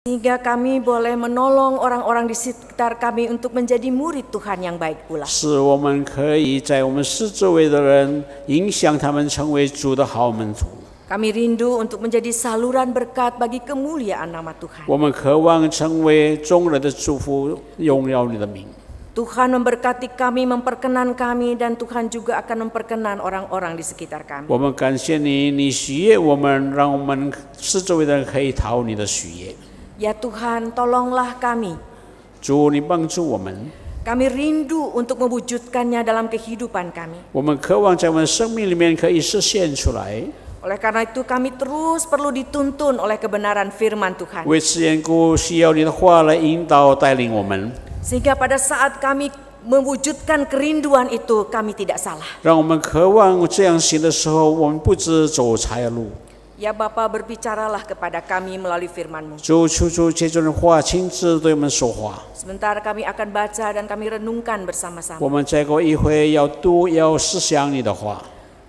Sehingga kami boleh menolong orang-orang di sekitar kami untuk menjadi murid Tuhan yang baik pula. 使我们可以在我们四周围的人影响他们成为主的好门徒。 Kami rindu untuk menjadi saluran berkat bagi kemuliaan nama Tuhan. 我们渴望成为众人的祝福，荣耀你的名。 Tuhan memberkati kami, memperkenan kami, dan Tuhan juga akan memperkenan orang-orang di sekitar kami. 我们感谢你，你喜悦我们，让我们四周围的人可以讨你的喜悦。 Ya Tuhan, tolonglah kami. 主，你帮助我们。 Kami rindu untuk mewujudkannya dalam kehidupan kami. 我们渴望在我们生命里面可以实现出来。 Oleh karena itu kami terus perlu dituntun oleh kebenaran firman Tuhan. 为此缘故，需要你的话来引导带领我们， Sehingga pada saat kami mewujudkan kerinduan itu, kami tidak salah. 让我们渴望这样行的时候，我们不知走岔路。 Ya Bapa, berbicaralah kepada kami melalui firman-Mu. 主，求主借着你的话亲自对我们说话。 Sebentar kami akan baca dan kami renungkan bersama-sama. 我们再过一会要读，要思想你的话。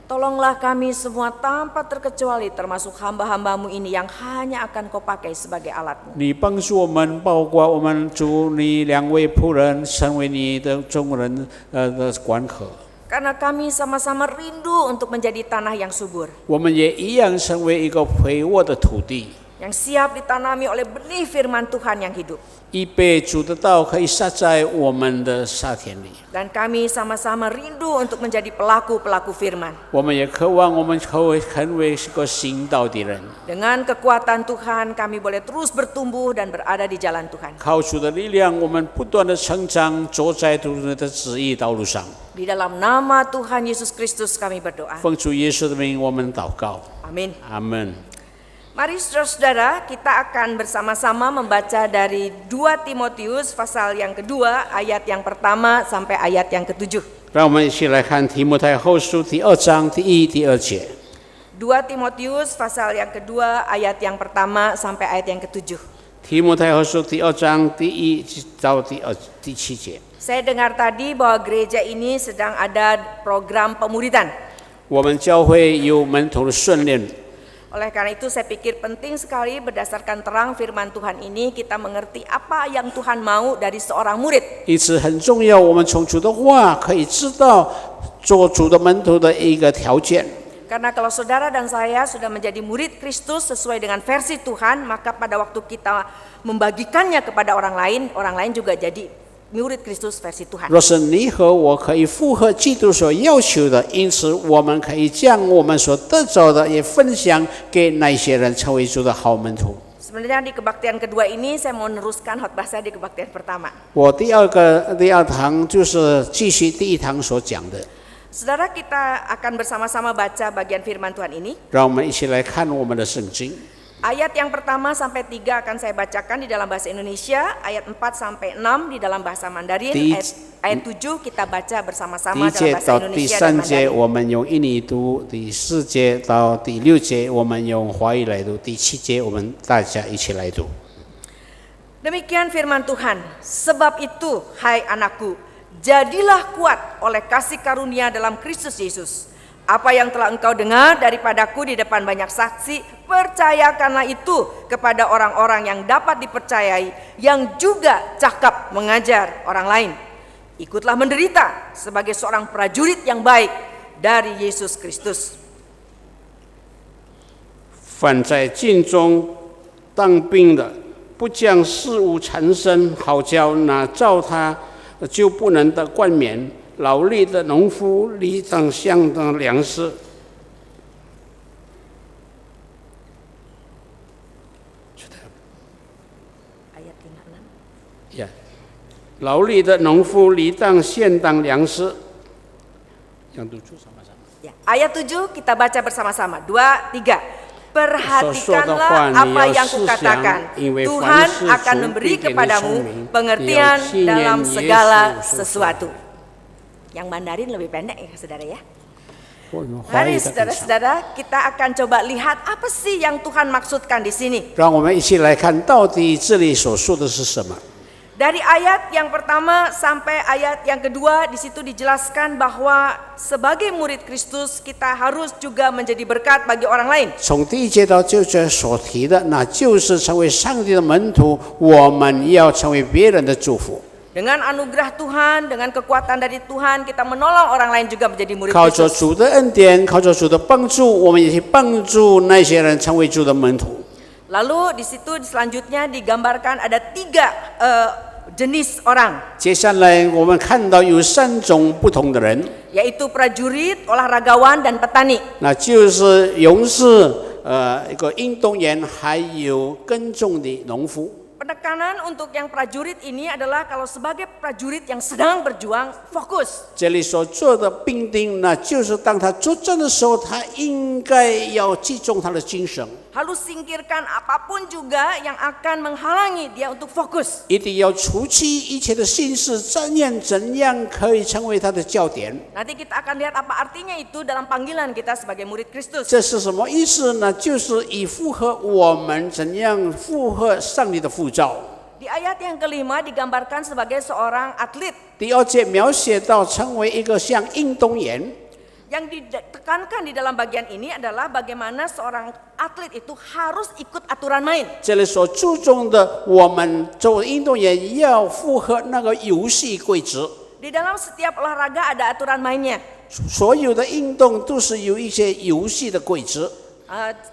Tolonglah kami semua tanpa terkecuali, termasuk hamba-hamba-Mu ini yang hanya akan Kau pakai sebagai alat-Mu. 你帮助我们，包括我们主，你两位仆人成为你的众人的管可。 Karena kami sama-sama rindu untuk menjadi tanah yang subur, 我们也一样成为一个肥沃的土地， yang siap ditanami oleh benih firman Tuhan yang hidup. 预备主的道可以撒在我们的沙田里。 Dan kami sama-sama rindu untuk menjadi pelaku-pelaku firman. 我们也渴望我们成为一个行道的人， Dengan kekuatan Tuhan kami boleh terus bertumbuh dan berada di jalan Tuhan. 靠主的力量，我们不断的成长，走在主的旨意道路上。 Di dalam nama Tuhan Yesus Kristus kami berdoa. 奉主耶稣的名，我们祷告。 Amin. 阿门。 Mari saudara-saudara, kita akan bersama-sama membaca dari 2 Timotius pasal yang kedua, ayat yang pertama sampai ayat yang ketujuh. 让我们一起来看提摩太后书第2章第1、第2节。 2 Timotius pasal yang kedua, ayat yang pertama sampai ayat yang ketujuh. 提摩太后书第2章第1到第7节。 Saya dengar tadi bahwa gereja ini sedang ada program pemuridan. 我们教会有门徒的训练。 Oleh karena itu saya pikir penting sekali berdasarkan terang firman Tuhan ini kita mengerti apa yang Tuhan mau dari seorang murid. 因此很重要，我们从主的话可以知道做主的门徒的一个条件。 Karena kalau saudara dan saya sudah menjadi murid Kristus sesuai dengan versi Tuhan, maka pada waktu kita membagikannya kepada orang lain juga jadi murid Kristus versi Tuhan. 若是你和我可以符合基督所要求的，因此我们可以将我们所得着的也分享给那些人，成为主的好门徒。 Sebenarnya di kebaktian kedua ini saya mau meneruskan khotbah saya di kebaktian pertama. 我第二堂就是继续第一堂所讲的。 Saudara, kita akan bersama-sama baca bagian firman Tuhan ini. 让我们一起来看我们的圣经。 Ayat yang pertama sampai 3 akan saya bacakan di dalam bahasa Indonesia, ayat 4 sampai 6 di dalam bahasa Mandarin, ayat 7 kita baca bersama-sama 第1 dalam 节 bahasa 到第 Indonesia dan 3节 Mandarin. 我们用印尼读，第4节到第6节我们用华语来读，第7节我们大家一起来读。 Demikian firman Tuhan, sebab itu hai anakku, jadilah kuat oleh kasih karunia dalam Kristus Yesus. Apa yang telah engkau dengar daripadaku di depan banyak saksi, percayakanlah itu kepada orang-orang yang dapat dipercayai, yang juga cakap mengajar orang lain. Ikutlah menderita sebagai seorang prajurit yang baik dari Yesus Kristus. 凡在禁中当兵的，不将事物缠身，好叫那照他就不能得冠冕。 劳力的农夫理当相当粮食。Ayat 56. Ya, 劳力的农夫理当相当粮食。Yang 7 sama-sama. Ya, ayat 7 kita baca bersama-sama. 2, 3. Perhatikanlah apa yang kukatakan. Tuhan akan memberi kepadamu pengertian dalam segala sesuatu. Yang Mandarin lebih pendek ya saudara ya. Mari saudara-saudara, kita akan coba lihat apa sih yang Tuhan maksudkan di sini. 让我们一起来看，到底这里所说的是什么？ Dari ayat yang pertama sampai ayat yang kedua di situ dijelaskan bahwa sebagai murid Kristus kita harus juga menjadi berkat bagi orang lain. 从第一节到这节所提的，那就是成为上帝的门徒，我们要成为别人的祝福。 Dengan anugerah Tuhan, dengan kekuatan dari Tuhan, kita menolong orang lain juga menjadi murid 靠着 Kristus. 主的恩典，靠着主的帮助，我们也去帮助那些人成为主的门徒。 Lalu di situ selanjutnya digambarkan ada 3 jenis orang, 接下来我们看到有3种不同的人， yaitu prajurit, olahragawan, dan petani. 那就是勇士、一个运动员，还有耕种的农夫。 Penekanan untuk yang prajurit ini adalah kalau sebagai prajurit yang sedang berjuang, fokus. 这里所做的兵丁，那就是当他作战的时候，他应该要集中他的精神， Harus singkirkan apapun juga yang akan menghalangi dia untuk fokus. 一定要除去一切的心事，怎样可以成为他的焦点。 Nanti kita akan lihat apa artinya itu dalam panggilan kita sebagai murid Kristus. 这是什么意思呢？就是以符合我们怎样符合上帝的呼召。 Di ayat yang kelima digambarkan sebagai seorang atlet. 第2节描写到成为一个像运动员， Yang ditekankan di dalam bagian ini adalah bagaimana seorang atlet itu harus ikut aturan main. 这里所注重的，我们作为运动员要符合那个游戏规则。 Di dalam setiap olahraga ada aturan mainnya. 所有的运动都是有一些游戏的规则。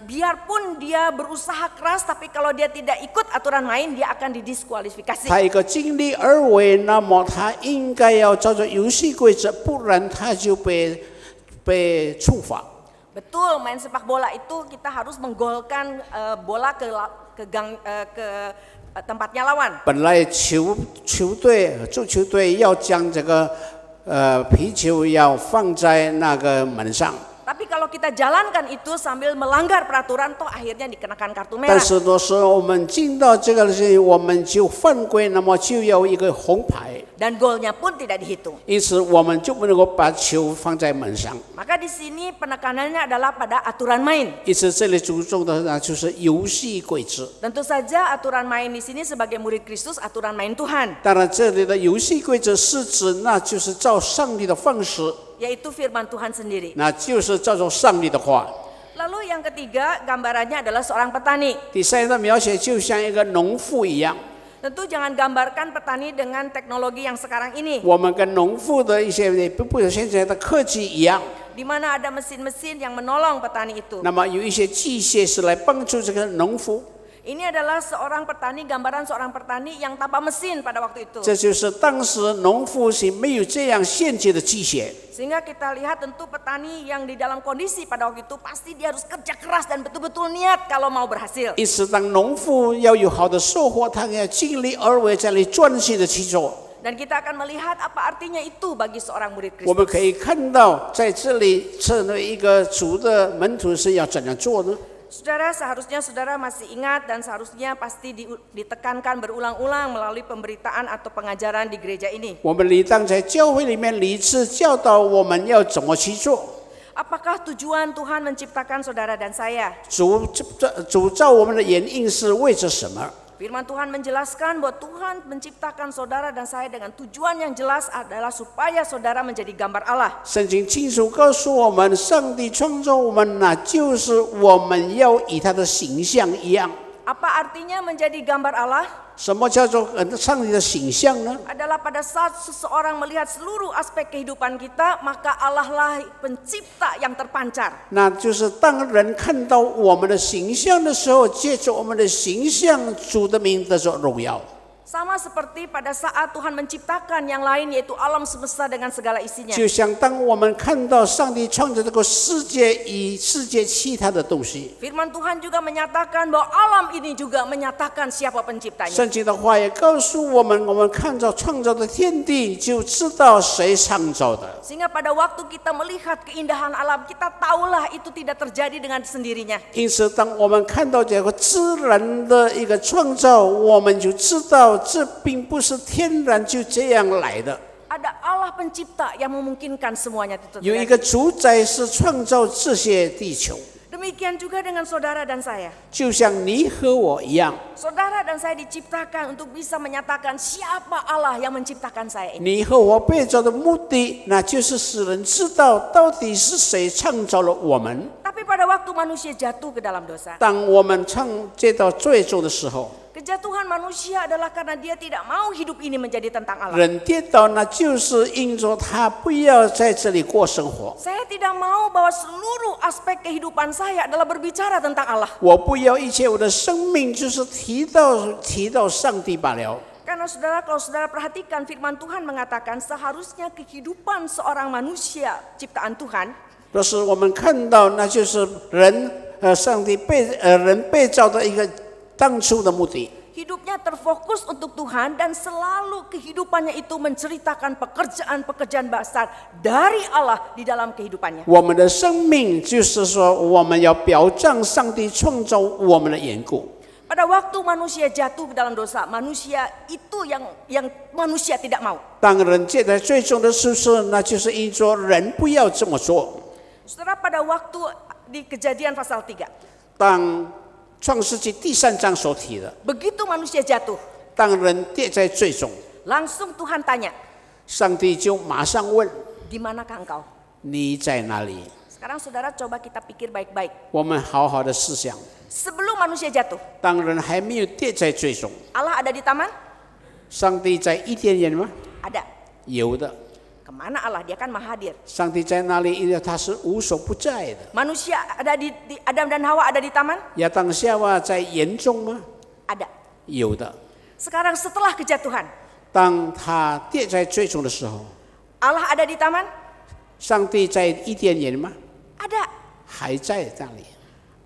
Biarpun dia berusaha keras, tapi kalau dia tidak ikut aturan main, dia akan didiskualifikasi. 他一个尽力而为，那么他应该要照着游戏规则，不然他就被处罚。 Betul, main sepak bola itu kita harus menggolkan bola ke tempatnya lawan. 本来足球队要将这个皮球要放在那个门上。 Tapi kalau kita jalankan itu sambil melanggar peraturan, toh akhirnya dikenakan kartu 但 merah. 是有时候我们进到这个事情，我们就犯规，那么就要一个红牌， Dan golnya pun tidak dihitung. 因此我们就不能够把球放在门上。 Maka di sini penekanannya adalah pada aturan main. 因此这里注重的呢，就是游戏规则。 Tentu saja aturan main di sini sebagai murid Kristus, aturan main Tuhan, 当然，这里的游戏规则是指，那就是照上帝的方式， yaitu firman Tuhan sendiri. 那就是照着上帝的话。 Lalu yang ketiga, gambarannya adalah seorang petani. 第3个描写就像一个农夫一样， Tentu jangan gambarkan petani dengan teknologi yang sekarang ini, 我们跟农夫的一些不有现在的科技一样， di mana ada mesin-mesin yang menolong petani itu. 那么有一些机械是来帮助这个农夫。 Ini adalah seorang petani, gambaran seorang petani yang tanpa mesin pada waktu itu. 这就是当时农夫是没有这样先进的机械， Sehingga kita lihat tentu petani yang di dalam kondisi pada waktu itu pasti dia harus kerja keras dan betul-betul niat kalau mau berhasil. 因此当农夫要有好的收获，他要尽力而为，在里专心的去做。 Dan kita akan melihat apa artinya itu bagi seorang murid 我们 Kristus. 可以看到，在这里成为一个主的门徒是要怎样做呢？ Saudara, seharusnya saudara masih ingat dan seharusnya pasti ditekankan berulang-ulang melalui pemberitaan atau pengajaran di gereja ini. 我们理当在教会里面理智教导我们要怎么去做。 Apakah tujuan Tuhan menciptakan saudara dan saya? 主造我们的原因是为着什么？ Firman Tuhan menjelaskan bahwa Tuhan menciptakan saudara dan saya dengan tujuan yang jelas adalah supaya saudara menjadi gambar Allah. 圣经清楚告诉我们，上帝创造我们，那就是我们要以他的形象一样。 Apa artinya menjadi gambar Allah? 什么叫做上帝的形象呢？ Adalah pada saat seseorang melihat seluruh aspek kehidupan kita, maka Allah lah pencipta yang terpancar. 那就是当人看到我们的形象的时候，借着我们的形象，主的名得着荣耀。 Sama seperti pada saat Tuhan menciptakan yang lain, yaitu alam semesta dengan segala isinya. 就像当我们看到上帝创造这个世界与世界其他的东西， Firman Tuhan juga menyatakan bahwa alam ini juga menyatakan siapa penciptanya. 圣经的话也告诉我们，我们看到创造的天地，就知道谁创造的。 Sehingga pada waktu kita melihat keindahan alam, kita tahulah itu tidak terjadi dengan sendirinya. 因此，当我们看到这个自然的一个创造，我们就知道这并不是天然就这样来的。 Ada Allah pencipta yang memungkinkan semuanya itu 有一 terjadi. 个主宰是创造这些地球。Demikian juga dengan saudara dan saya. 就像你和我一样， Saudara dan saya diciptakan untuk bisa menyatakan siapa Allah yang menciptakan saya ini. 你和我被造的目的，那就是使人知道到底是谁创造了我们。 Tapi pada waktu manusia jatuh ke dalam dosa, 当我们接到最终的时候， kejatuhan manusia adalah karena dia tidak mau hidup ini menjadi tentang Allah. 人跌倒，那就是因着他不要在这里过生活。 Saya tidak mau bahwa seluruh aspek kehidupan saya adalah berbicara tentang Allah. 我不要一切我的生命就是提到上帝罢了。 Karena saudara, kalau saudara perhatikan firman Tuhan mengatakan seharusnya kehidupan seorang manusia ciptaan Tuhan 若是我们看到，那就是人上帝人被造的一个当初的目的。 hidupnya terfokus untuk Tuhan dan selalu kehidupannya itu menceritakan pekerjaan-pekerjaan besar dari Allah di dalam kehidupannya. 我们的生命就是说，我们要表彰上帝创造我们的缘故。 Pada waktu manusia jatuh ke dalam dosa, manusia itu yang manusia tidak mau. 当人借在最终的事实，那就是因着人不要这么做。 Saudara, pada waktu di Kejadian pasal 3, 当创世纪第3章所提的， begitu manusia jatuh, 当人跌在最终， langsung Tuhan tanya, 上帝就马上问 di manakah engkau? 你在哪里？ Sekarang saudara coba kita pikir baik-baik. 我们好好的思想， Sebelum manusia jatuh, 当人还没有跌在最终， Allah ada di taman? 上帝在伊甸园吗？ Ada. 有的。 Kemana Allah? Dia kan maha hadir. 上帝在那里，因为他是无所不在的。 Manusia ada di Adam dan Hawa ada di taman? 亚当夏娃在园中吗？ Ada. 有的。 Sekarang setelah kejatuhan, 当他跌在最终的时候， Allah ada di taman? 上帝在伊甸园吗？ Ada. 还在那里。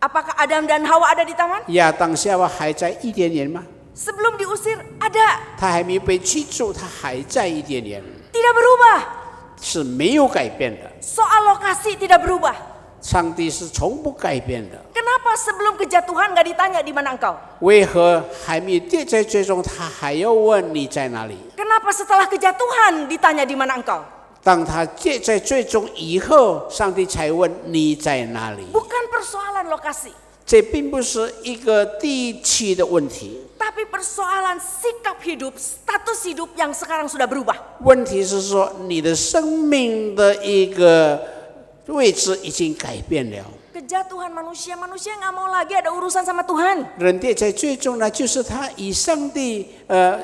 Apakah Adam dan Hawa ada di taman? 亚当夏娃还在伊甸园吗？ Sebelum diusir, ada. 他还没有被驱逐，他还在伊甸园， Tidak berubah. 是没有改变的。 Soal lokasi tidak berubah. 上帝是从不改变的。 Kenapa sebelum kejatuhan gak ditanya di mana engkau? 为何还没有跌在最终，他还要问你在哪里？ Kenapa setelah kejatuhan ditanya di mana engkau? 当他跌在最终以后，上帝才问你在哪里。 Bukan persoalan lokasi, 这并不是一个地区的问题， tapi persoalan sikap hidup, status hidup yang sekarang sudah berubah. 问题是说你的生命的一个位置已经改变了。 Kejatuhan manusia nggak mau lagi ada urusan sama Tuhan. 人跌在最终呢，就是他与上帝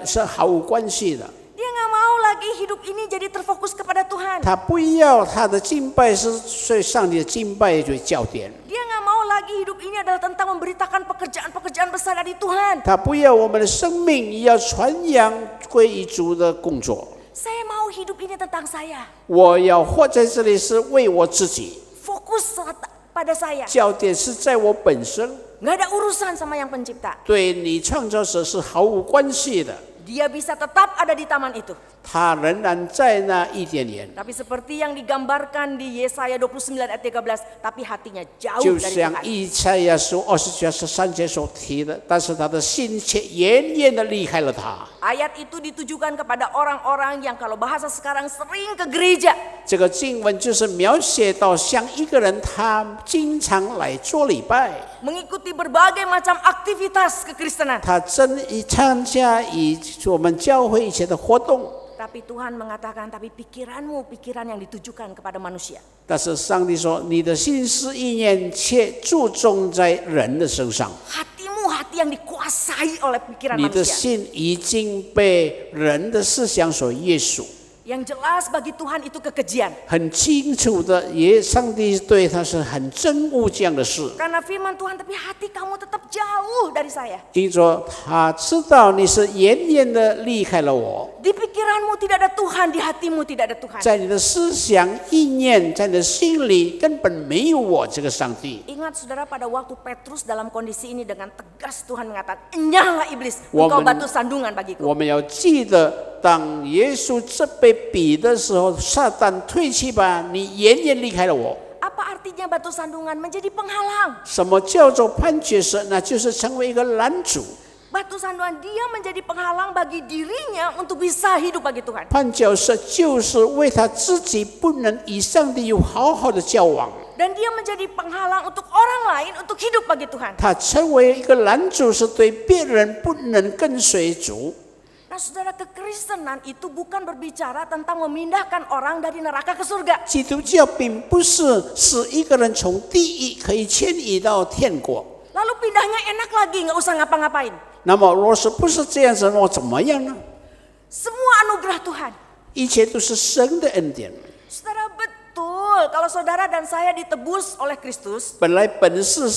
是毫无关系的。 Dia nggak mau lagi hidup ini jadi terfokus kepada Tuhan. 他不要他的敬拜是对上帝的敬拜为焦点， Dia nggak mau lagi hidup ini adalah tentang memberitakan pekerjaan-pekerjaan besar dari Tuhan. 他不要我们的生命也要传扬归于主的工作。 Saya mau hidup ini tentang saya. 我要活在这里是为我自己， Fokus pada saya. 焦点是在我本身， Nggak ada urusan sama yang pencipta. 对你创造者是毫无关系的。 Dia bisa tetap ada di taman itu. 他仍然在那伊甸园， Tapi seperti yang digambarkan di Yesaya 29 ayat 13, tapi hatinya 就 jauh dari 像 Tuhan. 以赛亚书29:13节所提的，但是他的心却远远的离开了他。 Ayat itu ditujukan kepada orang-orang yang kalau bahasa sekarang sering ke gereja. 这个经文就是描写到，像一个人他经常来做礼拜， Mengikuti berbagai macam aktivitas kekristenan. 他参加以我们教会一些的活动。 Tapi Tuhan mengatakan, tapi pikiranmu pikiran yang ditujukan kepada manusia. 但是上帝说，你的心思意念却注重在人的身上， Hatimu hati yang dikuasai oleh pikiran 你的 manusia. 心已经被人的思想所约束。 Yang jelas bagi Tuhan itu kekejian. 很清楚的，也上帝对他是很憎恶这样的事， Karena firman Tuhan, tapi hati kamu tetap jauh dari saya. 因着他知道你是远远的离开了我， Di pikiranmu tidak ada Tuhan, di hatimu tidak ada Tuhan. 在你的思想意念，在你的心里根本没有我这个上帝。 Ingat saudara, pada waktu Petrus dalam kondisi ini dengan tegas Tuhan mengatakan, enyahlah iblis, Woman- engkau batu sandungan bagiku. 我们要记得，当耶稣这被比的时候，撒旦退去吧，你远远离开了我。 Apa artinya batu sandungan? Menjadi penghalang. 什么叫做判决神？那就是成为一个拦阻。Batu sandungan dia menjadi penghalang bagi dirinya untuk bisa hidup bagi Tuhan. 绊脚石就是为他自己不能与上帝有好好的交往， Dan dia menjadi penghalang untuk orang lain untuk hidup bagi Tuhan. 他成为一个拦阻，是对别人不能跟随主。 Nah saudara, kekristenan itu bukan berbicara tentang memindahkan orang dari neraka ke surga. 基督教并不是使一个人从地狱可以迁移到天国。 Lalu pindahnya enak lagi, nggak usah ngapa-ngapain. 那么，若是不是这样子，那么怎么样呢？ Semua anugerah Tuhan. 一切都是神的恩典。 Saudara, betul kalau saudara dan saya ditebus oleh Kristus, 本来本是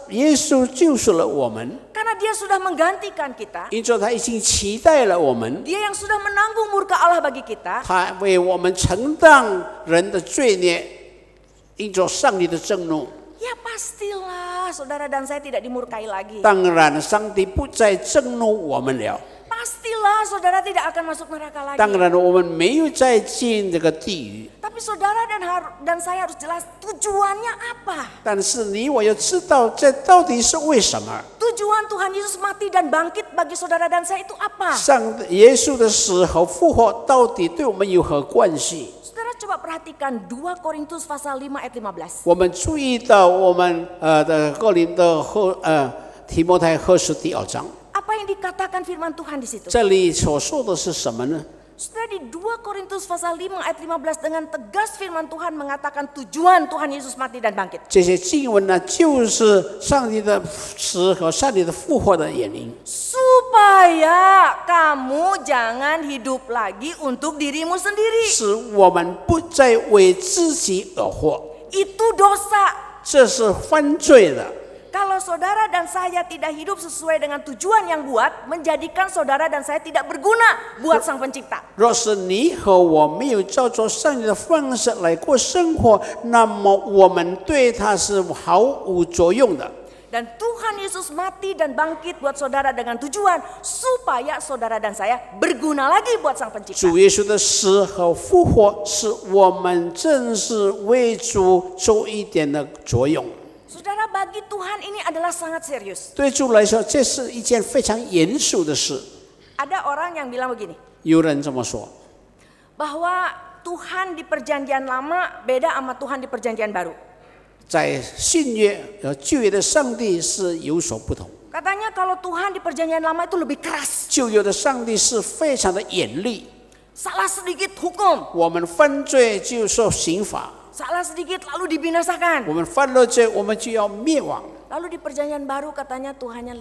耶稣救赎了我们， karena dia sudah menggantikan kita. 因着他已经期待了我们， Dia yang sudah menanggung murka Allah bagi kita. 他为我们承担人的罪孽，因着上帝的震怒。 Ya pastilah saudara dan saya tidak dimurkai lagi. 当然，上帝不再震怒我们了。 Pastilah saudara tidak akan masuk neraka lagi. 当然，我们没有再进这个地狱。 Tapi saudara dan saya harus jelas tujuannya apa. 但是你我要知道，这到底是为什么？ Tujuan Tuhan Yesus mati dan bangkit bagi saudara dan saya itu apa? 耶稣的死和复活到底对我们有何关系？ Saudara coba perhatikan 2 Korintus pasal 5 ayat 15. 我们注意到我们的哥林多提摩太后书第2章， Apa yang dikatakan firman Tuhan di situ? 这里所说的是什么呢？ Saudara, di 2 Korintus pasal 5 ayat 15 dengan tegas firman Tuhan mengatakan tujuan Tuhan Yesus mati dan bangkit. 这些经文呢，就是上帝的死和上帝的复活的原因， Supaya kamu jangan hidup lagi untuk dirimu sendiri. 使我们不再为自己而活， Itu dosa. 这是犯罪的。 Kalau saudara dan saya tidak hidup sesuai dengan tujuan yang buat, menjadikan saudara dan saya tidak berguna buat Sang Pencipta. 若是你和我没有照着上帝的方式来过生活，那么我们对他是毫无作用的。 Dan Tuhan Yesus mati dan bangkit buat saudara dengan tujuan supaya saudara dan saya berguna lagi buat Sang Pencipta. 主耶稣的死和复活，使我们正是为主做一点的作用。 Saudara, bagi Tuhan ini adalah sangat serius. 对主来说，这是一件非常严肃的事。 Ada orang yang bilang begini, 有人这么说， bahwa Tuhan di perjanjian lama beda sama Tuhan di perjanjian baru. 在新约和旧约的上帝是有所不同。 Katanya kalau Tuhan di perjanjian lama itu lebih keras. 旧约的上帝是非常的严厉， Salah sedikit hukum, 我们犯罪就受刑罚， salah sedikit lalu dibinasakan. 我们犯了罪，我们就要灭亡。 Lalu di perjanjian baru katanya Tuhannya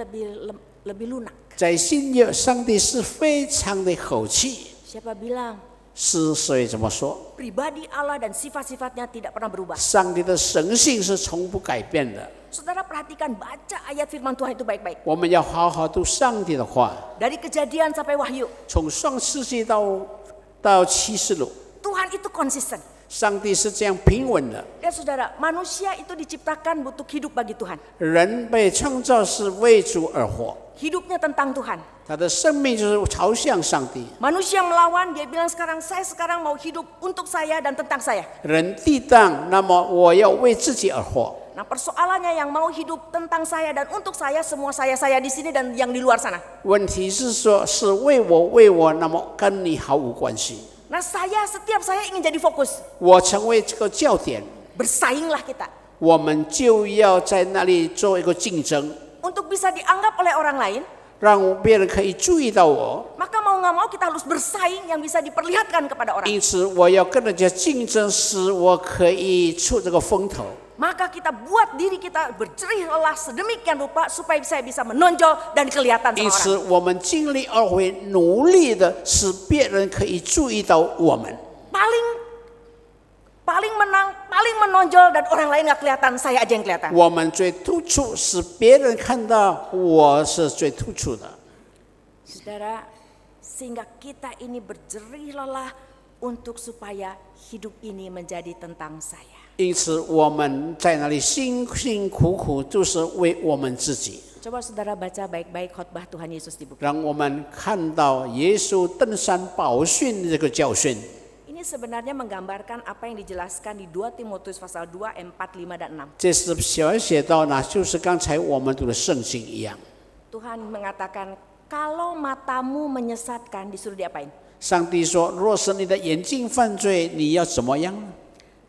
lebih lunak. 在新约，上帝是非常的和气， Siapa bilang? 是谁这么说？ Pribadi Allah dan sifat-sifatnya tidak pernah berubah. 上帝的神性是从不改变的。 Saudara perhatikan, baca ayat firman Tuhan itu baik-baik. 我们要好好读上帝的话， Dari Kejadian sampai Wahyu, 从创世纪到启示录， Tuhan itu konsisten. 上帝是这样平稳的。 Ya saudara, manusia itu diciptakan untuk hidup bagi Tuhan. 人被创造是为主而活， Hidupnya tentang Tuhan. 他的生命就是朝向上帝。 Manusia melawan, dia bilang saya sekarang mau hidup untuk saya dan tentang saya. 人抵挡，那么我要为自己而活。 Nah persoalannya yang mau hidup tentang saya dan untuk saya, semua saya di sini dan yang di luar sana. 问题是说，是为我，那么跟你毫无关系。 Nah setiap saya ingin jadi fokus. 我成为这个焦点， Bersainglah kita. 我们就要在那里做一个竞争， Untuk bisa dianggap oleh orang lain, 让别人可以注意到我。 maka mau nggak mau kita harus bersaing yang bisa diperlihatkan kepada orang. 因此，我要跟人家竞争，使我可以出这个风头。 Maka kita buat diri kita berjerih lelah sedemikian rupa supaya saya bisa menonjol dan kelihatan 因 sama 此， orang. 我们尽力而为，努力的使别人可以注意到我们。 Paling menang, paling menonjol dan orang lain nggak kelihatan, saya aja yang kelihatan. 我们最突出，使别人看到我是最突出的。 Saudara, sehingga kita ini berjerih lelah untuk supaya hidup ini menjadi tentang saya. 因此，我们在那里辛辛苦苦，就是为我们自己。 Coba saudara baca baik-baik khotbah Tuhan Yesus di buku. 让我们看到耶稣登山宝训这个教训。 Ini sebenarnya menggambarkan apa yang dijelaskan di 2 Timotius pasal 2, 4, 5, dan 6. 这是写到呢，就是刚才我们读的圣经一样。Tuhan mengatakan, kalau matamu menyesatkan, disuruh diapain? 上帝说：“若是你的眼睛犯罪，你要怎么样呢？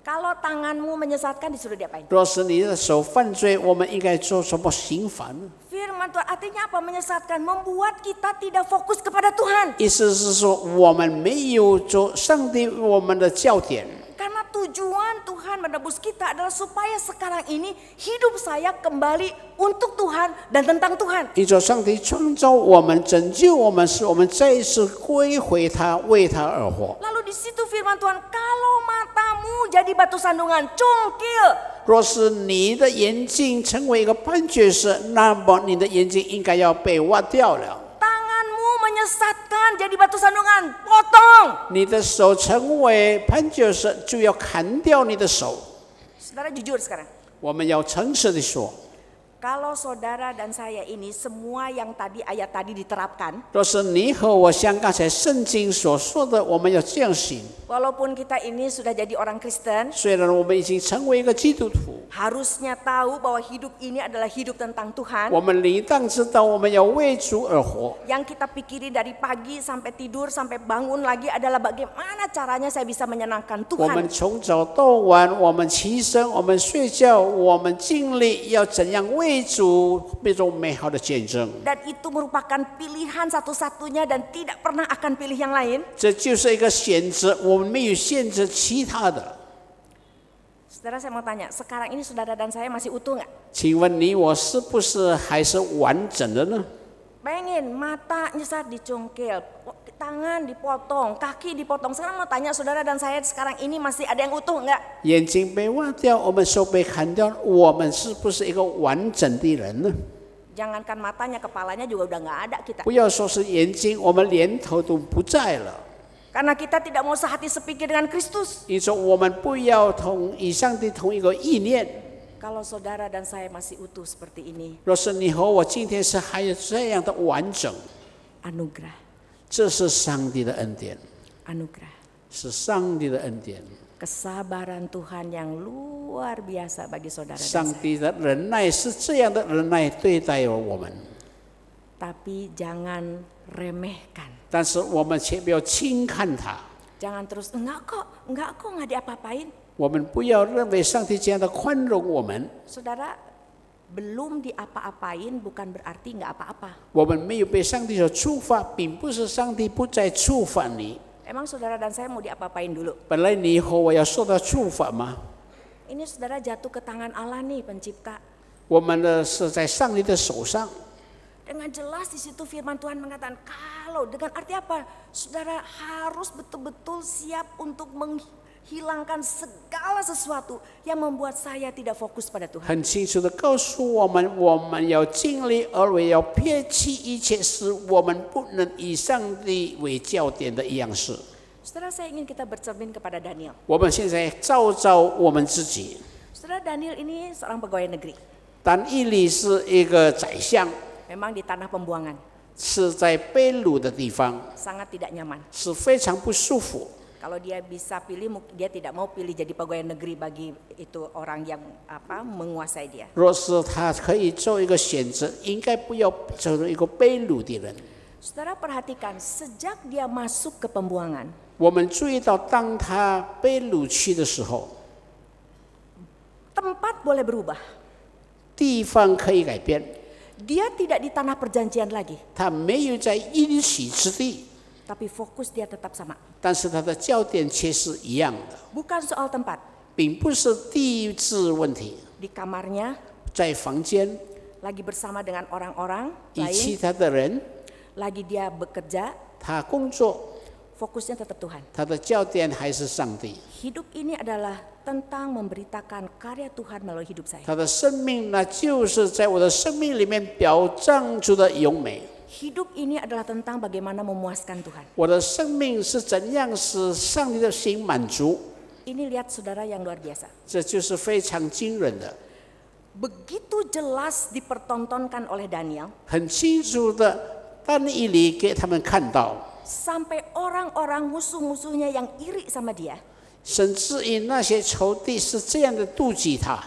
Kalau tanganmu menyesatkan, disuruh diapain? 若是你的手犯罪，我们应该做什么刑罚呢？” Firman Tuhan artinya apa? Menyesatkan, membuat kita tidak fokus kepada Tuhan. 意思是说，我们没有做上帝我们的焦点。 Karena tujuan Tuhan menebus kita adalah supaya sekarang ini hidup saya kembali untuk Tuhan dan tentang Tuhan. 依照上帝创造我们、拯救我们，使我们再一次归回他，为他而活。 Lalu di situ firman Tuhan, kalau matamu jadi batu sandungan, cungkil. 若是你的眼睛成为一个绊脚石，那么你的眼睛应该要被挖掉了。 Tanganmu menyesatkan jadi batu sandungan, potong. 你的手成为绊脚石，就要砍掉你的手。 Saudara jujur sekarang. 我们要诚实地说， Kalau saudara dan saya ini semua yang tadi ayat tadi diterapkan, 若是你和我像刚才圣经所说的，我们要这样行。 walaupun kita ini sudah jadi orang Kristen, 虽然我们已经成为一个基督徒， harusnya tahu bahwa hidup ini adalah hidup tentang Tuhan. 我们理当知道我们要为主而活。 Yang kita pikirin dari pagi sampai tidur sampai bangun lagi adalah bagaimana caranya saya bisa menyenangkan 我们 Tuhan. 从早到晚，我们起身，我们睡觉，我们尽力要怎样为主这种美好的见证。 Dan itu merupakan pilihan satu-satunya dan tidak pernah akan pilih yang lain. 这就是一个选择，我们没有选择其他的。 Saudara, saya mau tanya, sekarang ini saudara dan saya masih utuh nggak? 请问你我是不是还是完整的呢？ Bayangin, mata nyesat dicungkil, tangan dipotong, kaki dipotong. Sekarang mau tanya saudara dan saya sekarang ini masih ada yang utuh nggak? 眼睛被挖掉，我们手被砍掉，我们是不是一个完整的人呢？ Jangankan matanya, kepalanya juga udah nggak ada kita. 不要说是眼睛，我们连头都不在了。 Karena kita tidak mau sehati sepikir dengan Kristus. 你说我们不要同以上帝同一个意念。 Kalau saudara dan saya masih utuh seperti ini, 若是你和我今天是还有这样的完整， anugerah, 这是上帝的恩典， anugerah. 是上帝的恩典。 Kesabaran Tuhan yang luar biasa bagi saudara dan 上 saya. 帝的忍耐是这样的忍耐对待我们， Tapi jangan remehkan. 但是我们却不要轻看它。 Jangan terus, enggak kok, nggak diapa-apain. 我们不要认为上帝这样的宽容我们， Saudara, belum diapa-apain bukan berarti nggak apa-apa. 我们没有被上帝所处罚，并不是上帝不再处罚你。 Emang saudara dan saya mau diapa-apain dulu? 本来你和我要受到处罚吗？ Ini saudara jatuh ke tangan Allah nih, pencipta. 我们的是在上帝的手上。 Dengan jelas di situ firman Tuhan mengatakan, kalau dengan arti apa? Saudara harus betul-betul siap untuk menghilangkan segala sesuatu yang membuat saya tidak fokus pada Tuhan. 很清楚的告诉我们，我们要尽力而为，要撇弃一切使我们不能以上帝为焦点的一样事。 Saudara, saya ingin kita bercermin kepada Daniel. 我们现在照照我们自己。 Saudara, Daniel ini seorang pegawai negeri. 但以利是一个宰相， Memang di tanah pembuangan, 是在被掳的地方， sangat tidak nyaman. 是非常不舒服。 Kalau dia bisa pilih, dia tidak mau pilih jadi pegawai negeri bagi itu orang yang menguasai dia. 若是他可以做一个选择，应该不要成为一个被掳的人。 Saudara perhatikan, sejak dia masuk ke pembuangan, 我们注意到，当他被掳去的时候， tempat boleh berubah. 地方可以改变， Dia tidak di tanah perjanjian lagi, 他没有在应许之地， tapi fokus dia tetap sama. 但是他的焦点却是一样的， Bukan soal tempat. 并不是地质问题。 Di kamarnya, 在房间 lagi bersama dengan orang-orang 与其 lain, 他的人， lagi dia bekerja, 他工作， fokusnya tetap Tuhan. 他的焦点还是上帝。 Hidup ini adalah tentang memberitakan karya Tuhan melalui hidup saya. 他的生命，那就是在我的生命里面表彰出的荣美。 Hidup ini adalah tentang bagaimana memuaskan Tuhan. 我的生命是怎样使上帝的心满足？ Ini lihat saudara yang luar biasa. 这就是非常惊人的， Begitu jelas dipertontonkan oleh Daniel, 很清楚的。但以理给他们看到， sampai orang-orang musuh-musuhnya yang iri sama dia, 甚至于那些仇敌是这样的妒忌他。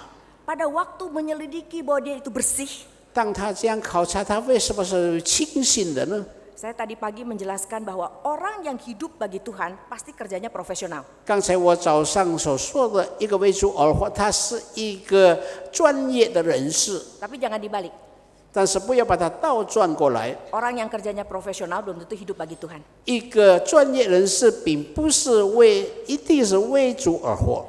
pada waktu menyelidiki bahwa dia itu bersih, 当他这样考察，他为什么是清醒的呢？ Saya tadi pagi menjelaskan bahwa orang yang hidup bagi Tuhan pasti kerjanya profesional. 刚才我早上所说的一个为主而活，他是一个专业的人士， Tapi jangan dibalik. 但是不要把它倒转过来。 Orang yang kerjanya profesional belum tentu hidup bagi Tuhan. 一个专业人士并不是一定是为主而活。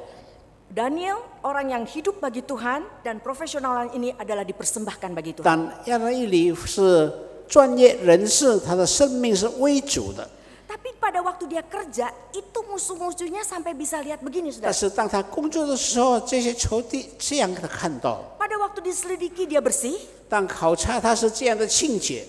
Daniel, orang yang hidup bagi Tuhan dan profesional ini adalah dipersembahkan bagi Tuhan. 但亚当以理是专业人士，他的生命是为主的。 Tapi pada waktu dia kerja, itu musuh-musuhnya sampai bisa lihat begini, 但 saudara. 是当他工作的时候，这些仇敌这样的看到， Pada waktu diselidiki dia bersih, 当考察他是这样的清洁，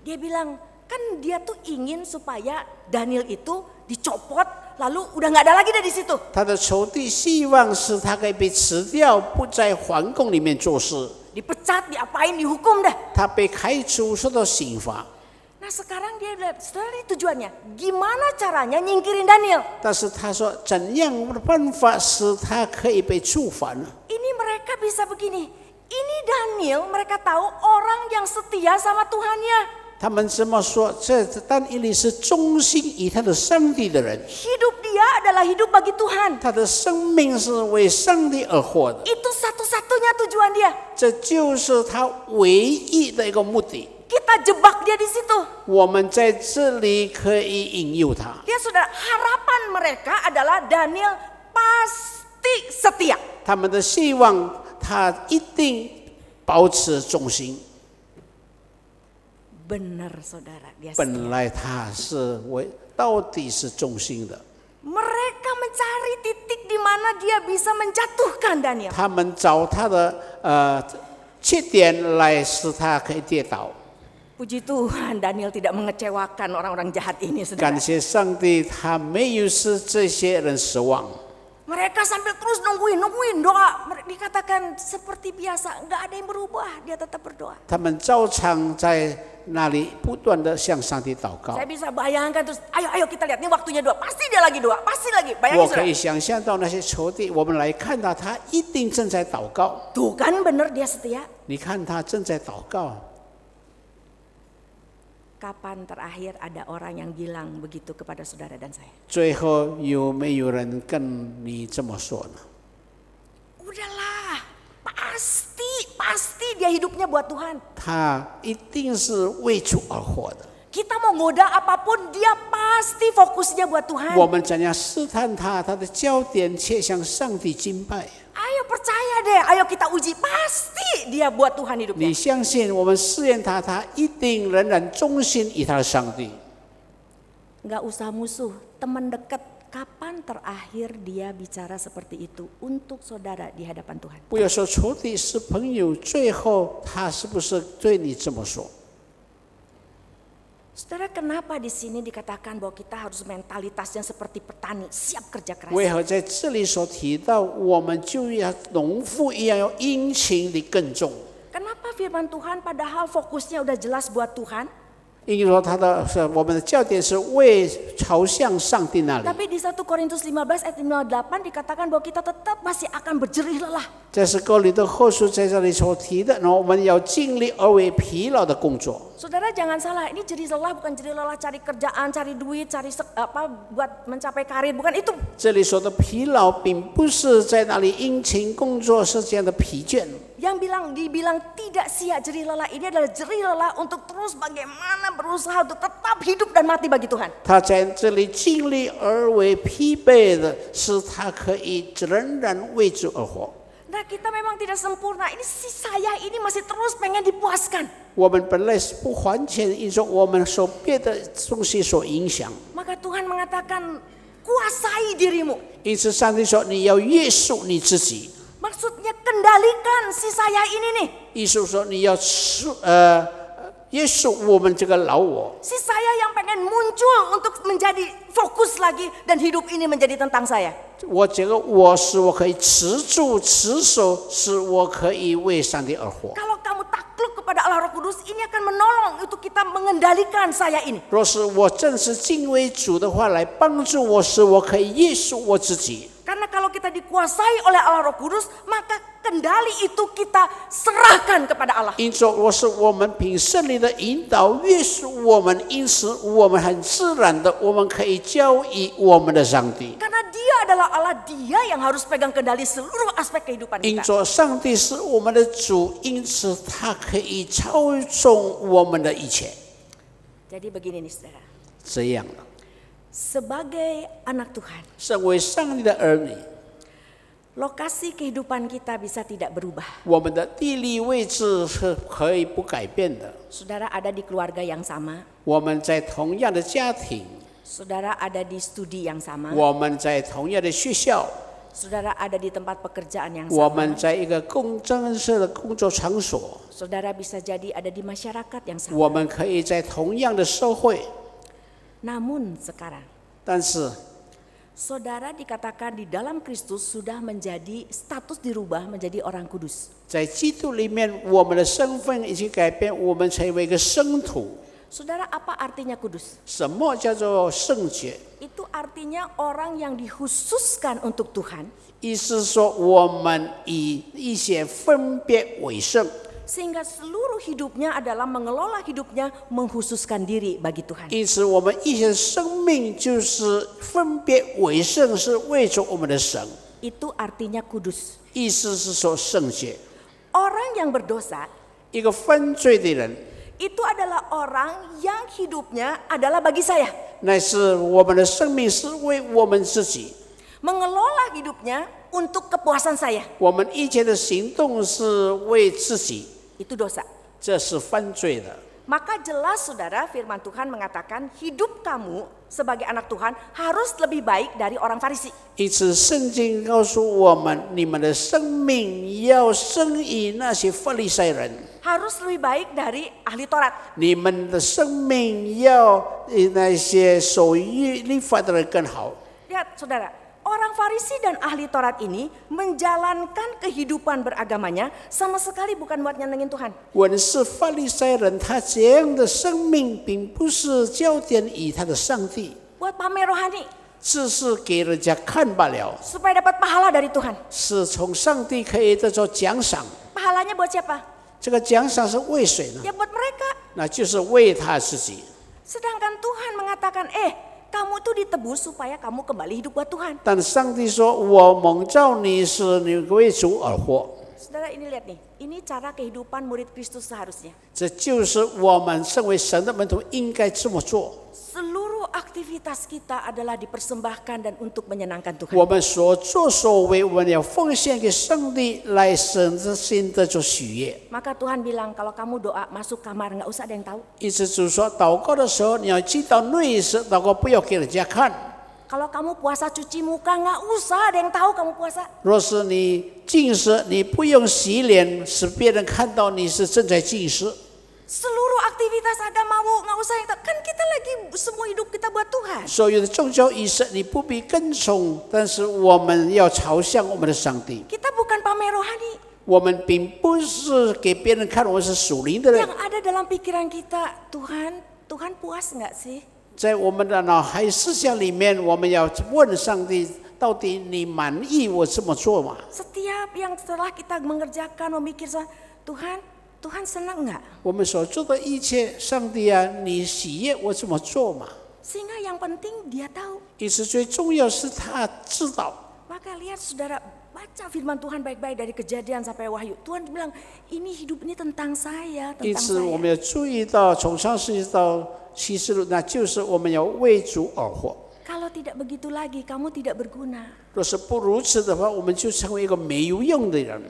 dia bilang, kan dia tuh ingin supaya Daniel itu dicopot, lalu udah nggak ada lagi dari situ. 他的仇敌希望是他可以被辞掉，不在皇宫里面做事。 Dipecat, diapain, dihukum dah. 他被开除，受到刑罚。 Nah sekarang dia lihat, saudara ini tujuannya, gimana caranya nyingkirin Daniel? 但是他说，怎样的办法使他可以被触犯呢？ Ini mereka bisa begini, ini Daniel mereka tahu orang yang setia sama Tuhannya. 他们这么说，这但以理是忠心于他的上帝的人， Hidup dia adalah hidup bagi Tuhan. 他的生命是为上帝而活的， Itu satu-satunya tujuan dia. 这就是他唯一的一个目的。 Kita jebak dia di situ. 我们在这里可以引诱他。 Dia saudara, harapan mereka adalah Daniel pasti setia. 他们的希望，他一定保持忠心。 Benar saudara, dia setia. 本来他是到底是忠心的。 Mereka mencari titik di mana dia bisa menjatuhkan Daniel. 他们找他的缺点来使他可以跌倒。 Puji Tuhan, Daniel tidak mengecewakan orang-orang jahat ini, saudara. 感谢上帝，他没有使这些人失望。 Mereka sambil terus nungguin doa. Dikatakan seperti biasa, nggak ada yang berubah. Dia tetap berdoa. 他们照常在那里不断的向上帝祷告。 Saya bisa bayangkan terus, ayo kita lihat, ini waktunya doa. Pasti dia lagi doa, pasti lagi. 我 Bayangin 可以 saudara. 想象到那些仇敌，我们来看到他一定正在祷告。 Tuh kan bener dia setia. 你看他正在祷告。 Kapan terakhir ada orang yang bilang begitu kepada saudara dan saya? 最后有没有人跟你这么说呢？ Udahlah, pasti dia hidupnya buat Tuhan. 他一定是为主而活的。 Kita mau goda apapun, dia pasti fokusnya buat Tuhan. 我们怎样试探他，他的焦点却向上帝敬拜。 Ayo percaya deh, ayo kita uji. Pasti dia buat Tuhan 你 hidupnya. 相信我们试验他，他一定仍然忠心于他的上帝。 Nggak usah musuh, teman dekat. Kapan terakhir dia bicara seperti itu untuk saudara di hadapan Tuhan? 不要说仇敌是朋友，最后他是不是对你这么说？ Saudara, kenapa di sini dikatakan bahwa kita harus mentalitasnya seperti petani, siap kerja keras? 为何在这里所提到，我们就要农夫一样，要殷勤地耕种？ Kenapa firman Tuhan padahal fokusnya udah jelas buat Tuhan? 因为说我们的焦点是朝向上帝那里。 Tapi di 1 Korintus 15 ayat 58 dikatakan bahwa kita tetap masih akan berjerih lelah. 这是哥林多后书在这里所提的，然后我们要尽力而为疲劳的工作。 Saudara jangan salah, ini jerih lelah bukan jerih lelah cari kerjaan, cari duit, cari buat mencapai karir, bukan itu. 这里说的疲劳，并不是在那里殷勤工作是这样的疲倦。 Yang dibilang tidak sia jerih lelah ini adalah jerih lelah untuk terus bagaimana berusaha untuk tetap hidup dan mati bagi Tuhan. 他在这里尽力而为疲惫的，是他可以仍然为主而活。 Nah kita memang tidak sempurna, ini si saya ini masih terus pengen dipuaskan. 我们本来是不完全，因为我们受别的东西所影响。 Maka Tuhan mengatakan kuasai dirimu. 因此，上帝说你要约束你自己。 Maksudnya kendalikan si saya ini nih. 意思说你要约束我们这个老我。 Si saya yang pengen muncul untuk menjadi fokus lagi dan hidup ini menjadi tentang saya. 我这个我是我可以持住持守，是我可以为上帝而活。 Kalau kamu takluk kepada Allah Roh Kudus, ini akan menolong untuk kita mengendalikan saya ini. 若是我正是敬畏主的话，来帮助我，使我可以约束我自己。Karena kalau kita dikuasai oleh Allah Roh Kudus, maka kendali itu kita serahkan kepada Allah. 因着若是我们凭圣灵的引导约束我们，因此我们很自然的，我们可以交予我们的上帝。 Karena Dia adalah Allah, Dia yang harus pegang kendali seluruh aspek kehidupan 因 kita. 着上帝是我们的主，因此他可以操纵我们的一切。 Jadi begini nih saudara, 这样的， sebagai anak Tuhan, 身为上帝的儿女， lokasi kehidupan kita bisa tidak berubah. 我们的地理位置是可以不改变的。 Saudara ada di keluarga yang sama, 我们在同样的家庭， saudara ada di studi yang sama, 我们在同样的学校， saudara ada di tempat pekerjaan yang 我 sama, 们在一个正式的工作场所， saudara bisa jadi ada di masyarakat yang sama. 我们可以在同样的社会， Namun sekarang, 但是 saudara dikatakan di dalam Kristus sudah menjadi status dirubah menjadi orang kudus. 在基督里面，我们的身份已经改变，我们成为一个圣徒。 Saudara, apa artinya kudus? 什么叫做圣洁？ Itu artinya orang yang dikhususkan untuk Tuhan, 意思是说，我们以一些分别为圣， sehingga seluruh hidupnya adalah mengelola hidupnya mengkhususkan diri bagi Tuhan. 因此我们一些生命就是分别为圣，是为着我们的神。 Itu artinya kudus. 意思是说圣洁。 Orang yang berdosa 一个犯罪的人， itu adalah orang yang hidupnya adalah bagi saya. 那是我们的生命是为我们自己， Mengelola hidupnya untuk kepuasan saya. 我们一切的行动是为自己， Itu dosa. 这是犯罪的。 Maka jelas saudara, firman Tuhan mengatakan hidup kamu sebagai anak Tuhan harus lebih baik dari orang Farisi. 因此，圣经告诉我们，你们的生命要胜于那些法利赛人， Harus lebih baik dari ahli Taurat. 你们的生命要比那些守律法的人更好。 Lihat saudara, orang Farisi dan ahli Taurat ini menjalankan kehidupan beragamanya sama sekali bukan buat nyenengin Tuhan. 文士法利赛人，他这样的生命并不是焦点于他的上帝， Buat pamer rohani, 只是给人家看罢了， supaya dapat pahala dari Tuhan. 是从上帝可以得到奖赏。 Pahalanya buat siapa? 这个奖赏是为谁呢？ Ya buat mereka. 那就是为他自己。 Sedangkan Tuhan mengatakan, kamu tuh ditebus supaya kamu kembali hidup buat Tuhan. 但上帝说：“我蒙召你是你为主而活。” Saudara ini lihat nih, ini cara kehidupan murid Kristus seharusnya. 这就是我们身为神的门徒应该这么做。 Seluruh aktivitas kita adalah dipersembahkan dan untuk menyenangkan Tuhan. 我们所作所为，我们要奉献给上帝，来神的心的做喜悦。 Maka Tuhan bilang kalau kamu doa masuk kamar nggak usah ada yang tahu. 意思就是说，祷告的时候你要进到内室祷告，不要给人家看。 Kalau kamu puasa cuci muka nggak usah ada yang tahu kamu puasa. 若是你禁食，你不用洗脸，使别人看到你是正在禁食。 Seluruh aktivitas agamamu nggak usah yang tahu. Kan kita lagi semua hidup kita buat Tuhan. 所有的宗教仪式你不必跟从，但是我们要朝向我们的上帝。 Kita bukan pamer rohani. 我们并不是给别人看我们是属灵的人， Yang ada dalam pikiran kita, Tuhan puas nggak sih? 在我们的脑海思想里面，我们要问上帝：到底你满意我这么做吗？ Setiap yang setelah kita mengerjakan, memikir, Tuhan senang nggak? 我们所做的一切，上帝啊，你喜悦我这么做吗？ Sehingga yang penting dia tahu. 因此最重要是他知道。 Maka lihat saudara, baca firman Tuhan baik-baik dari Kejadian sampai Wahyu. Tuhan bilang, ini hidup ini tentang saya, 因 tentang 此我 saya. 们要注意到，从创世纪到启示录，那就是我们要为主而活。 Kalau tidak begitu lagi, kamu tidak berguna. 若是不如此的话，我们就成为一个没有用的人。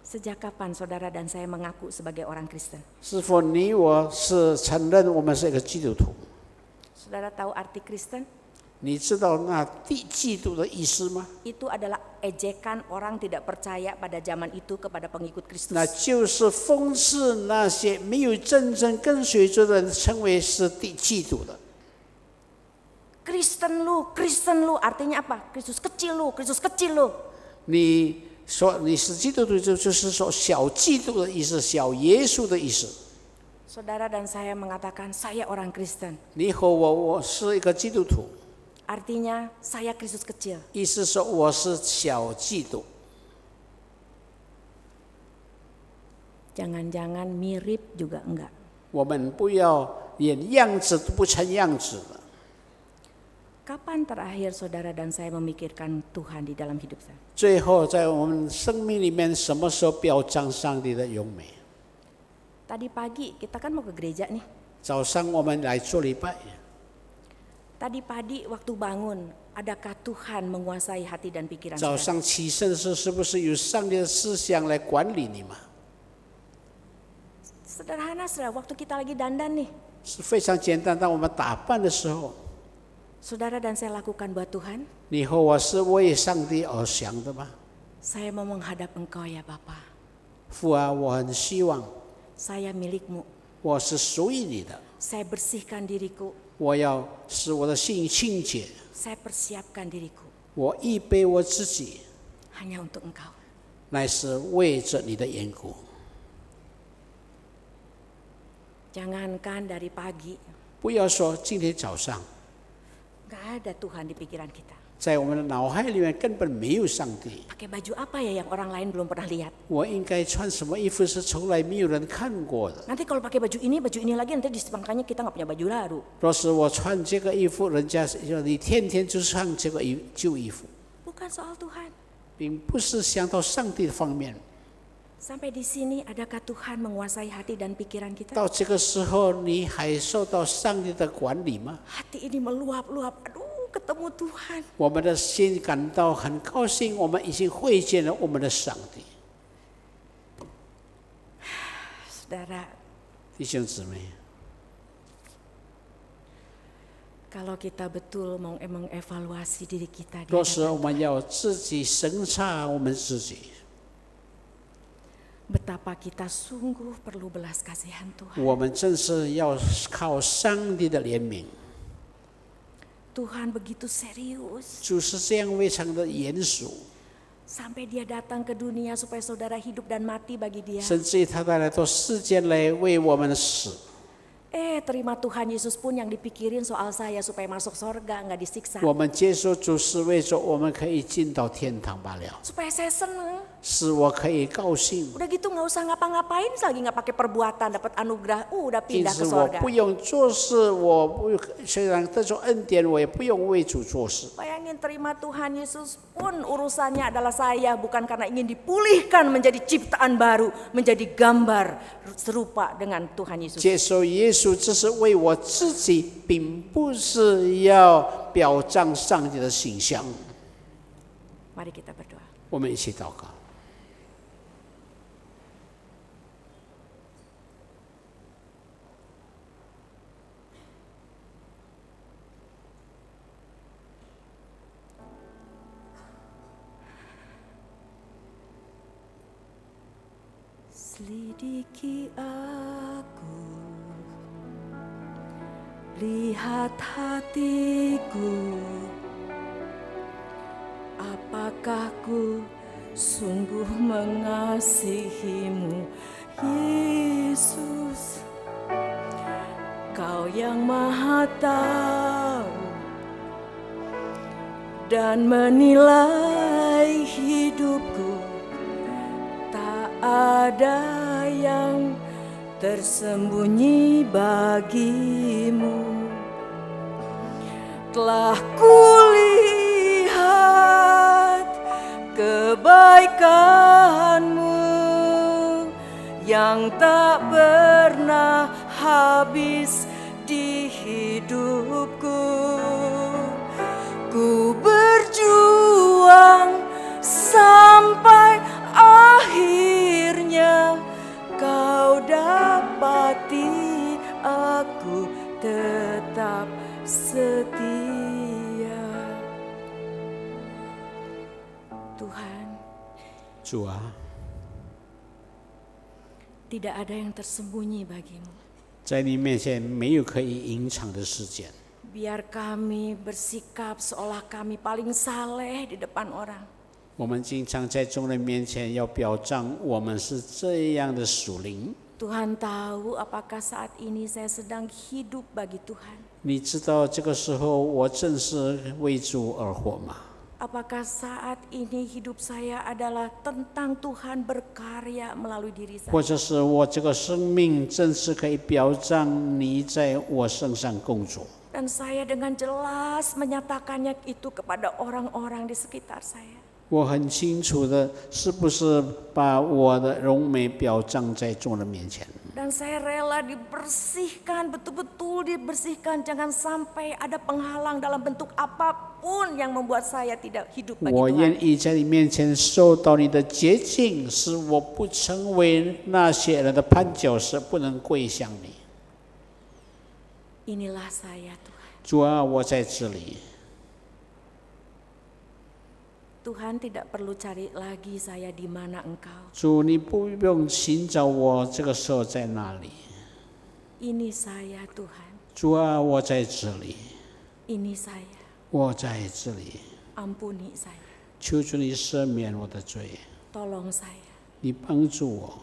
Sejak kapan saudara dan saya mengaku sebagai orang Kristen? 是否你我是承认我们是一个基督徒？ Saudara tahu arti Kristen? 你知道那基督的意思吗？ Itu adalah ejekan orang tidak percaya pada zaman itu kepada pengikut Kristus. 那就是讽刺那些没有真正跟随着的人，称为是基督的。 Kristen lu artinya apa? Kristus kecil lu. 你说你是基督徒，就是说小基督的意思，小耶稣的意思。Saudara dan saya mengatakan saya orang Kristen. 你和我是一个基督徒， Artinya saya Kristus kecil. 意思说我是小基督。 Jangan-jangan mirip juga enggak. 我们不要连样子都不成样子了。 Kapan terakhir saudara dan saya memikirkan Tuhan di dalam hidup saya? 最后，在我们生命里面，什么时候表彰上帝的荣美？ Tadi pagi kita kan mau ke gereja nih. 早上我们来做礼拜， Tadi pagi waktu bangun, adakah Tuhan menguasai hati dan pikiran 早 saudara? 上起身的时候，是不是有上帝的思想来管理你嘛？ Sederhana saudara, waktu kita lagi dandan nih. 是非常简单。当我们打扮的时候， Saudara dan saya lakukan buat Tuhan. 你和我是为上帝而想的吗？ Saya mau menghadap Engkau ya Bapa. 父啊，我很希望 Saya milikmu. 我是属于你的， Saya bersihkan diriku. 我要使我的心清洁， Saya persiapkan diriku 我预备我自己， hanya untuk Engkau. 乃是为着你的缘故。 Jangankan dari pagi, 不要说今天早上， gak ada Tuhan di pikiran kita. 在我们的脑海里面根本没有上帝。 Pakai baju apa ya yang orang lain belum pernah lihat? 我应该穿什么衣服是从来没有人看过的。 Nanti kalau pakai baju ini lagi nanti disangkanya kita nggak punya baju baru. 若是我穿这个衣服，人家说你天天就穿这个旧衣服， Bukan soal Tuhan. 并不是想到上帝的方面。 Sampai di sini adakah Tuhan menguasai hati dan pikiran kita? 到这个时候，你还受到上帝的管理吗？ Hati ini meluap-luap. Aduh, ketemu Tuhan. 我们的心感到很高兴，我们已经会见了我们的上帝。 Saudara, 弟兄姊妹， kalau kita betul mau mengevaluasi diri kita di 若是 hadapan 我们要自己审查我们自己， betapa kita sungguh perlu belas kasihan Tuhan. 我们真是要靠上帝的怜悯。 Tuhan begitu serius 主是这样非常的严肃， sampai dia datang ke dunia supaya saudara hidup dan mati bagi dia. 甚至于他来到世间来为我们死。 Terima Tuhan Yesus pun yang dipikirin soal saya supaya masuk sorga, nggak disiksa. 我们接受主是为着我们可以进到天堂罢了， Supaya saya seneng. 使我可以高兴。 Udah gitu nggak usah ngapa-ngapain, lagi nggak pakai perbuatan, dapat anugerah, udah 因 pindah 此 ke 我 sorga. 不用做事，我不虽然这种恩典，我也不用为主做事。 Bayangin terima Tuhan Yesus pun urusannya adalah saya, bukan karena ingin dipulihkan menjadi ciptaan baru, menjadi gambar serupa dengan Tuhan Yesus. 接受耶稣，这是为我自己，并不是要表彰上帝的形象。 Mari kita berdoa. 我们一起祷告。 Selidiki aku, lihat hatiku, apakah ku sungguh mengasihimu, Yesus? Kau yang Maha Tahu dan menilai hidupku. Ada yang tersembunyi bagimu. Telah kulihat kebaikanmu yang tak pernah habis di hidupku. Ku berjuang sampai akhirnya kau dapati aku tetap setia. Tuhan, 主啊， tidak ada yang tersembunyi bagimu. 在你面前没有可以隐藏的事件。 Biar kami bersikap seolah kami paling saleh di depan orang. 我们经常在众人面前要表彰我们是这样的属灵， Tuhan tahu apakah saat ini saya sedang hidup bagi Tuhan. 你知道这个时候我正是为主而活吗？ Apakah saat ini hidup saya adalah tentang Tuhan berkarya melalui diri 或 saya? 者是我这个生命正是可以表彰你在我身上工作？ Dan saya dengan jelas menyatakannya itu kepada orang-orang di sekitar saya. 我很清楚的，是不是把我的荣美表彰在众人面前？ Dan saya rela dibersihkan, betul-betul dibersihkan. Jangan sampai ada penghalang dalam bentuk apapun yang membuat saya tidak hidup bagi 我 Tuhan. 愿意在你面前受到你的洁净，使我不成为那些人的绊脚石，不能归向你。 Inilah saya Tuhan. 主啊，我在这里。 Tuhan tidak perlu cari lagi saya di mana Engkau. 主，你不用寻找我这个时候在哪里。 Ini saya Tuhan. 主啊，我在这里， Ini saya. 我在这里， Ampuni saya. 求主你赦免我的罪， Tolong saya 你帮助我，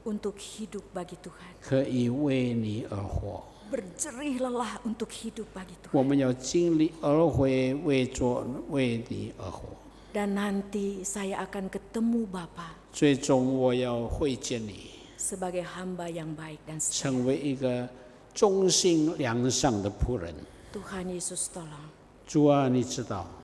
untuk hidup bagi Tuhan. 可以为你而活。 Berjerih lelah untuk hidup bagi 我 Tuhan. 们要尽力而为，为你而活。 Dan nanti saya akan ketemu Bapa 最终，我要会见你， sebagai hamba yang baik dan setia. 成为一个忠心良善的仆人。 Tuhan Yesus tolong. 主啊，你知道。